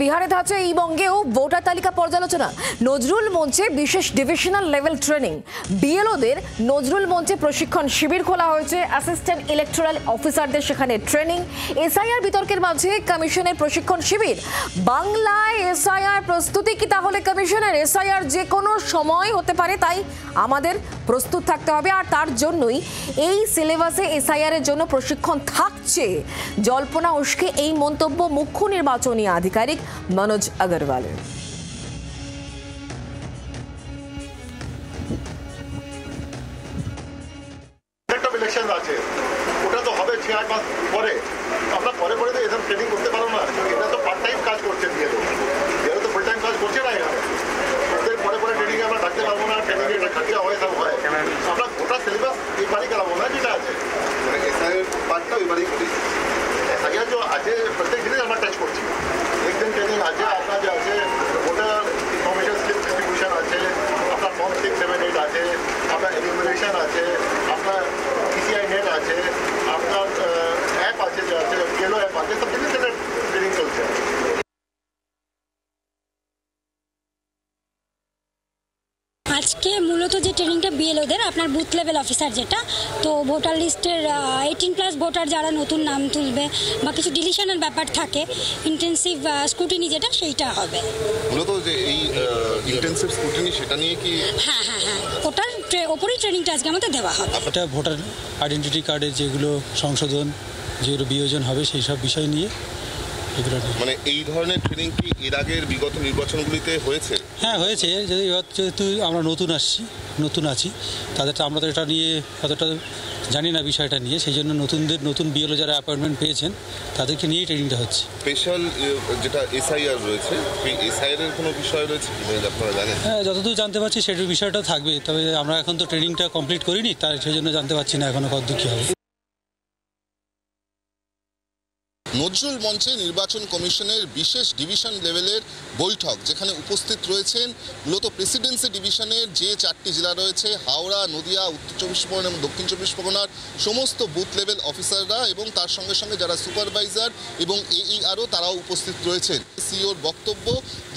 বিহারে ধাঁচে এই বঙ্গেও ভোটার তালিকা পর্যালোচনা। নজরুল মঞ্চে বিশেষ ডিভিশনাল লেভেল ট্রেনিং। বিএলওদের নজরুল মঞ্চে প্রশিক্ষণ শিবির খোলা হয়েছে। অ্যাসিস্ট্যান্ট ইলেকটোরাল অফিসারদের সেখানে ট্রেনিং। এসআইআর বিতর্কের মাঝে কমিশনের প্রশিক্ষণ শিবির। বাংলায় এসআইআর প্রস্তুতি কি তাহলে কমিশনের? এসআইআর যে কোনো সময় হতে পারে, তাই আমাদের প্রস্তুত থাকতে হবে, আর তার জন্যই এই সিলেবাসে এসআইআর এর জন্য প্রশিক্ষণ থাকছে। জল্পনা উস্কে এই মন্তব্য মুখ্য নির্বাচনী আধিকারিক মনোজ আগরওয়ালের। ওটা তো হবে 6-8 মাস পরে। আমরা পরে পরে তো এসব ট্রেনিং করতে পারবো না। এটা তো পার্ট টাইম কাজ করছে, বিএলও তো ফুল টাইম কাজ করছে না। এখানে ওদের পরে পরে ট্রেনিং আমরা ডাকতে পারবো না। ট্রেনিং এটা খাটিয়া হয়, সব হয়। আমরা গোটা সিলেবাস এইবারই করাবো না, যেটা আছে এসআইআর পার্টটা ওইবারই করি। এসআইআর যে আছে প্রত্যেক জিনিস আমরা টাচ করছি। একদিন ট্রেনিং আছে, আপনার যে আছে ভোটার ইনফরমেশন স্লিপ ডিস্ট্রিবিউশন আছে, আপনার ফর্ম 6, 7, 8 আছে, আপনার এনিমিনেশন আছে, আপনার PCI নেট আছে, আপনার অ্যাপ আছে, যে আছে গেলো অ্যাপ আছে, সব জিনিস ট্রেনিং চলছে। আজকে মূলত যে ট্রেনিংটা বিএলওদের আপনার বুথ লেভেল অফিসার, যেটা তো ভোটার লিস্টের 18+ ভোটার যারা নতুন নাম তুলবে বা কিছু ডিলিশনের ব্যাপার থাকে, ইন্টেন্সিভ স্ক্রুটিনি যেটা, সেইটা হবে মূলত। যে এই ইন্টেন্সিভ স্ক্রুটিনি সেটা নিয়ে কি? হ্যাঁ, ওটার ওপরেই ট্রেনিংটা আজকে আমাদের দেওয়া হবে। এটা ভোটার আইডেন্টিটি কার্ডের যেগুলো সংশোধন, যেগুলো বিয়োজন হবে, সেই সব বিষয় নিয়ে। মানে এই ধরনের ট্রেনিং কি এর আগের বিগত নির্বাচনগুলিতে হয়েছে? হ্যাঁ, হয়েছে। যেহেতু আমরা নতুন আছি, তাদেরটা আমরা তো এটা নিয়ে অতটা জানি না বিষয়টা নিয়ে, সেই জন্য নতুন বিএলও যারা অ্যাপয়েন্টমেন্ট পেয়েছেন তাদেরকে নিয়েই ট্রেনিংটা হচ্ছে। স্পেশাল যেটা এসআইআর রয়েছে, সেই এসআইআর এর কোনো বিষয় রয়েছে আপনারা জানেন? হ্যাঁ, যতদূর জানতে পারছি সেটার বিষয়টা থাকবে, তবে আমরা এখন তো ট্রেনিংটা কমপ্লিট করিনি, তাই সেই জন্য জানতে পারছি না এখনো কতদূর কী হবে। নজরুল মঞ্চে নির্বাচন কমিশনের বিশেষ ডিভিশন লেভেলের বৈঠক, যেখানে উপস্থিত রয়েছেন মূলত প্রেসিডেন্সি ডিভিশনের যে 4টি জেলা রয়েছে, হাওড়া, নদিয়া, উত্তর 24 পরগনা এবং দক্ষিণ 24 পরগনার সমস্ত বুথ লেভেল অফিসাররা এবং তার সঙ্গে সঙ্গে যারা সুপারভাইজার এবং AERও তারাও উপস্থিত রয়েছেন। সিওর বক্তব্য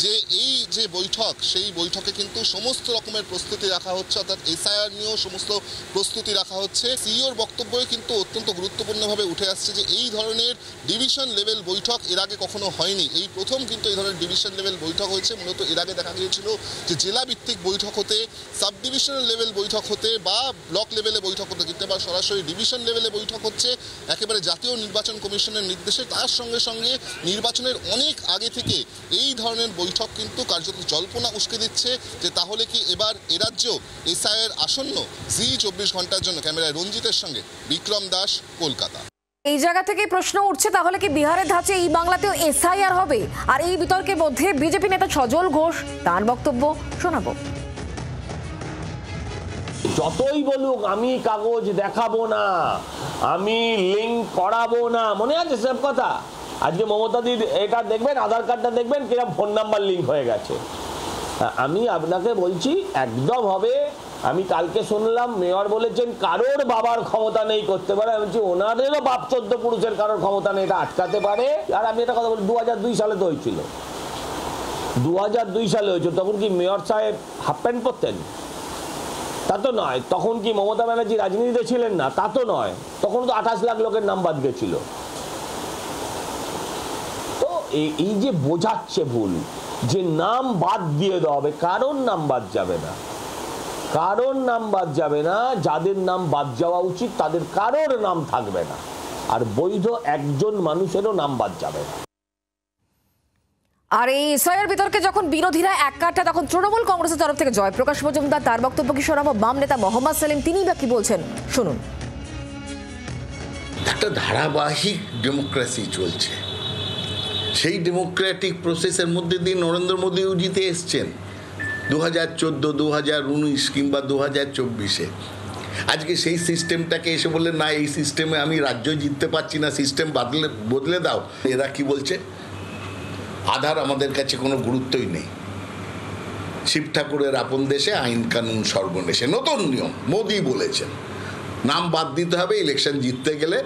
যে এই যে বৈঠক, সেই বৈঠকে কিন্তু সমস্ত রকমের প্রস্তুতি রাখা হচ্ছে, অর্থাৎ এসআইআর নিয়েও সমস্ত প্রস্তুতি রাখা হচ্ছে। সিওর বক্তব্যে কিন্তু অত্যন্ত গুরুত্বপূর্ণভাবে উঠে আসছে যে এই ধরনের ডিভিশন লেভেল বৈঠক এর আগে কখনো হয়নি। এই প্রথম কিন্তু এই ধরনের ডিভিশন লেভেল বৈঠক হয়েছে। মূলত এর আগে দেখা গিয়েছিল যে জেলা ভিত্তিক বৈঠক হতে, সাব ডিভিশনাল লেভেল বৈঠক হতে বা ব্লক লেভেলে বৈঠক হতে, কিন্তু এবার সরাসরি ডিভিশন লেভেলে বৈঠক হচ্ছে একেবারে জাতীয় নির্বাচন কমিশনের নির্দেশে। তার সঙ্গে সঙ্গে নির্বাচনের অনেক আগে থেকে এই ধরনের বৈঠক কিন্তু কার্যত জল্পনা উস্কে দিচ্ছে যে তাহলে কি এবার এরাজ্যেও এসআইআর আসন্ন। জি 24 ঘন্টার জন্য ক্যামেরায় রঞ্জিতের সঙ্গে বিক্রম দাস, কলকাতা। এই জায়গা থেকে প্রশ্ন উঠছে, তাহলে কি বিহারের ধাঁচে এই বাংলাতেও এসআইআর হবে? আর এই বিতর্কের মধ্যে বিজেপি নেতা সজল ঘোষ, তার বক্তব্য শোনাবো। যতই বলুক আমি কাগজ দেখাবো না, আমি লিঙ্ক করাবো না, মনে আছে সব কথা? আজকে মমতা দিদি এটা দেখবেন, আধার কার্ডটা দেখবেন কিরকম ফোন নাম্বার লিঙ্ক হয়ে গেছে। আমি আপনাকে বলছি একদম হবে। আমি কালকে শুনলাম মেয়র বলেছেন কারোর বাবার ক্ষমতা নেই করতে পারে। আমি বলছি ওনাদেরও বাপ 14 পুরুষের কারোর ক্ষমতা নেই এটা আটকাতে পারে। আর আমি একটা কথা বলি, 2002 সালে তো হয়েছিল, 2002 সালে হয়েছিল। তখন কি মেয়র সাহেব হাফ প্যান্ট পরতেন? তা তো নয়। তখন কি মমতা ব্যানার্জি রাজনীতিতে ছিলেন না? তা তো নয়। তখন তো 28 লাখ লোকের নাম বাদ গেছিল। তো এই যে বোঝাচ্ছে ভুল, যে নাম বাদ দিয়ে দেওয়া হবে, কারোর নাম বাদ যাবে না, কারোর নাম বাদ যাবে না। যাদের নাম বাদ যাওয়া উচিত তাদের কারোর নাম থাকবে না, আর বৈধ একজন মানুষেরও নাম বাদ যাবে না। আর এই এসআইআর বিতর্কে যখন বিরোধীরা এক কাটা, তখন তৃণমূল কংগ্রেসের তরফ থেকে জয়প্রকাশ মজুমদার, তার বক্তব্য কি শোনাবো। বাম নেতা মোহাম্মদ সেলিম, তিনি বা কি বলছেন শুনুন। একটা ধারাবাহিক ডেমোক্রেসি চলছে, সেই ডেমোক্রেটিক প্রসেসের মধ্যে দিয়ে নরেন্দ্র মোদীও জিতে এসছেন 2014, 2019 কিংবা 2024-এ। আজকে সেই সিস্টেমটাকে এসে বললে না, এই সিস্টেমে আমি রাজ্য জিততে পারছি না, সিস্টেম বদলে দাও। এরা কি বলছে? আধার আমাদের কাছে কোনো গুরুত্বই নেই, শিব ঠাকুরের আপন দেশে আইন কানুন সর্বনেশে, নতুন নিয়ম মোদি বলেছেন। নাম বাদ দিতে হবে, ইলেকশন জিততে গেলে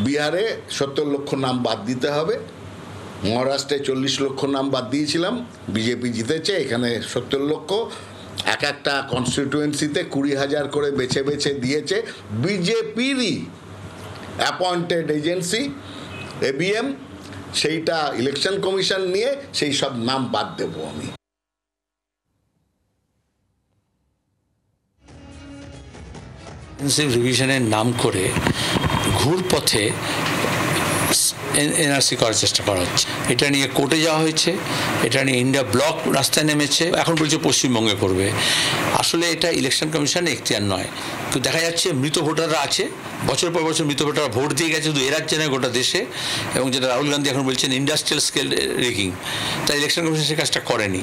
বিহারে 70 লক্ষ নাম বাদ দিতে হবে, মহারাষ্ট্রে 40 লক্ষ নাম বাদ দিয়েছিলাম, বিজেপি জিতেছে, এখানে 70 লক্ষ। এক একটা কনস্টিটিউয়েন্সিতে 20,000 করে বেছে বেছে দিয়েছে বিজেপিরই অ্যাপয়েন্টেড এজেন্সি ABM। সেইটা ইলেকশন কমিশন নিয়ে সেই সব নাম বাদ দেবো আমি। রিভিশনের নাম করে ঘুরপথে এনআরসি করার চেষ্টা করা হচ্ছে। এটা নিয়ে কোর্টে যাওয়া হয়েছে, এটা নিয়ে ইন্ডিয়া ব্লক রাস্তায় নেমেছে, এখন বলছে পশ্চিমবঙ্গে করবে। আসলে এটা ইলেকশন কমিশনের এখতিয়ার নয়। তো দেখা যাচ্ছে মৃত ভোটাররা আছে, বছর পর বছর মৃত ভোটাররা ভোট দিয়ে গেছে, শুধু এ রাজ্যে নয় গোটা দেশে। এবং যেটা রাহুল গান্ধী এখন বলছেন ইন্ডাস্ট্রিয়াল স্কেল রেগিং, তাই ইলেকশন কমিশন সে কাজটা করেনি।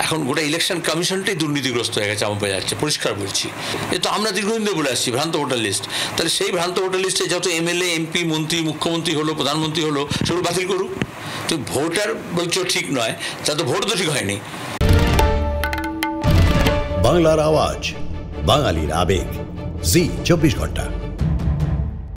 এখন গোটা ইলেকশন কমিশনটাই দুর্নীতিগ্রস্ত হয়ে গেছে, আমার বোঝা যাচ্ছে, পরিষ্কার বলছি। এ তো আমরা দীর্ঘদিন ধরে বলে আসছি ভ্রান্ত ভোটার লিস্ট। তাহলে সেই ভ্রান্ত ভোটার লিস্টে যত MLA MP মন্ত্রী মুখ্যমন্ত্রী হলো প্রধানমন্ত্রী হলো সেগুলো বাতিল করুক। তো ভোটার বলছো ঠিক নয়, তা তো ভোট তো ঠিক হয়নি। বাংলার আওয়াজ, বাঙালির আবেগ, জি 24 ঘন্টা।